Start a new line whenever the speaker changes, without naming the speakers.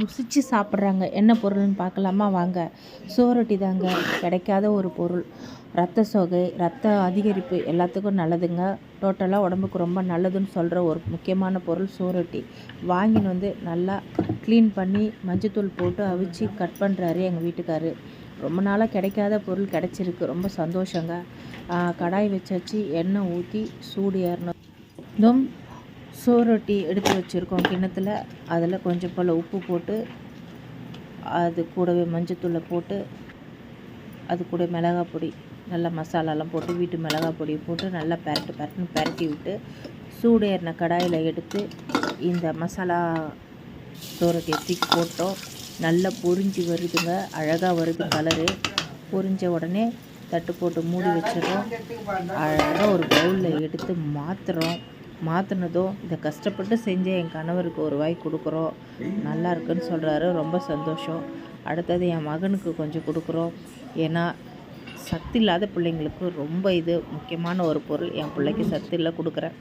ருசித்து சாப்பிட்றாங்க. என்ன பொருள்னு பார்க்கலாமா வாங்க. சுவரொட்டி தாங்க, கிடைக்காத ஒரு பொருள். ரத்த சோகை, ரத்த அதிகரிப்பு எல்லாத்துக்கும் நல்லதுங்க. டோட்டலாக உடம்புக்கு ரொம்ப நல்லதுன்னு சொல்கிற ஒரு முக்கியமான பொருள் சுவரொட்டி. வாங்கின்னு வந்து நல்லா க்ளீன் பண்ணி மஞ்சத்தூள் போட்டு அவிச்சு கட் பண்ணுறாரு எங்கள் வீட்டுக்காரு. ரொம்ப நாளாக கிடைக்காத பொருள் கிடச்சிருக்கு, ரொம்ப சந்தோஷங்க. கடாய் வச்சாச்சு, எண்ணெய் ஊற்றி சூடு ஏறினதும் சுவரொட்டி எடுத்து வச்சுருக்கோம் கிண்ணத்தில். அதில் கொஞ்சம் போல் உப்பு போட்டு, அது கூடவே மஞ்சத்தூளை போட்டு, அது கூட மிளகாய் பொடி, நல்லா மசாலாலாம் போட்டு வீட்டு மிளகாய் பொடி போட்டு நல்லா பரட்டுன்னு பரட்டி விட்டு, சூடு ஏறின கடாயில் எடுத்து இந்த மசாலா சுவரொட்டியை தூக்கி போட்டோம். நல்லா பொரிஞ்சு வருதுங்க, அழகாக வருது கலரு. பொரிஞ்ச உடனே தட்டு போட்டு மூடி வச்சிடறோம். அழகாக ஒரு பவுலில் எடுத்து மாற்றினதும் இதை கஷ்டப்பட்டு செஞ்ச என் கணவருக்கு ஒரு வாய் கொடுக்குறோம். நல்லா இருக்குன்னு சொல்கிறாரு, ரொம்ப சந்தோஷம். அடுத்தது என் மகனுக்கு கொஞ்சம் கொடுக்குறோம். ஏன்னா சத்து இல்லாத பிள்ளைங்களுக்கு ரொம்ப இது முக்கியமான ஒரு பொருள். என் பிள்ளைக்கு சத்து இல்லை கொடுக்குறேன்.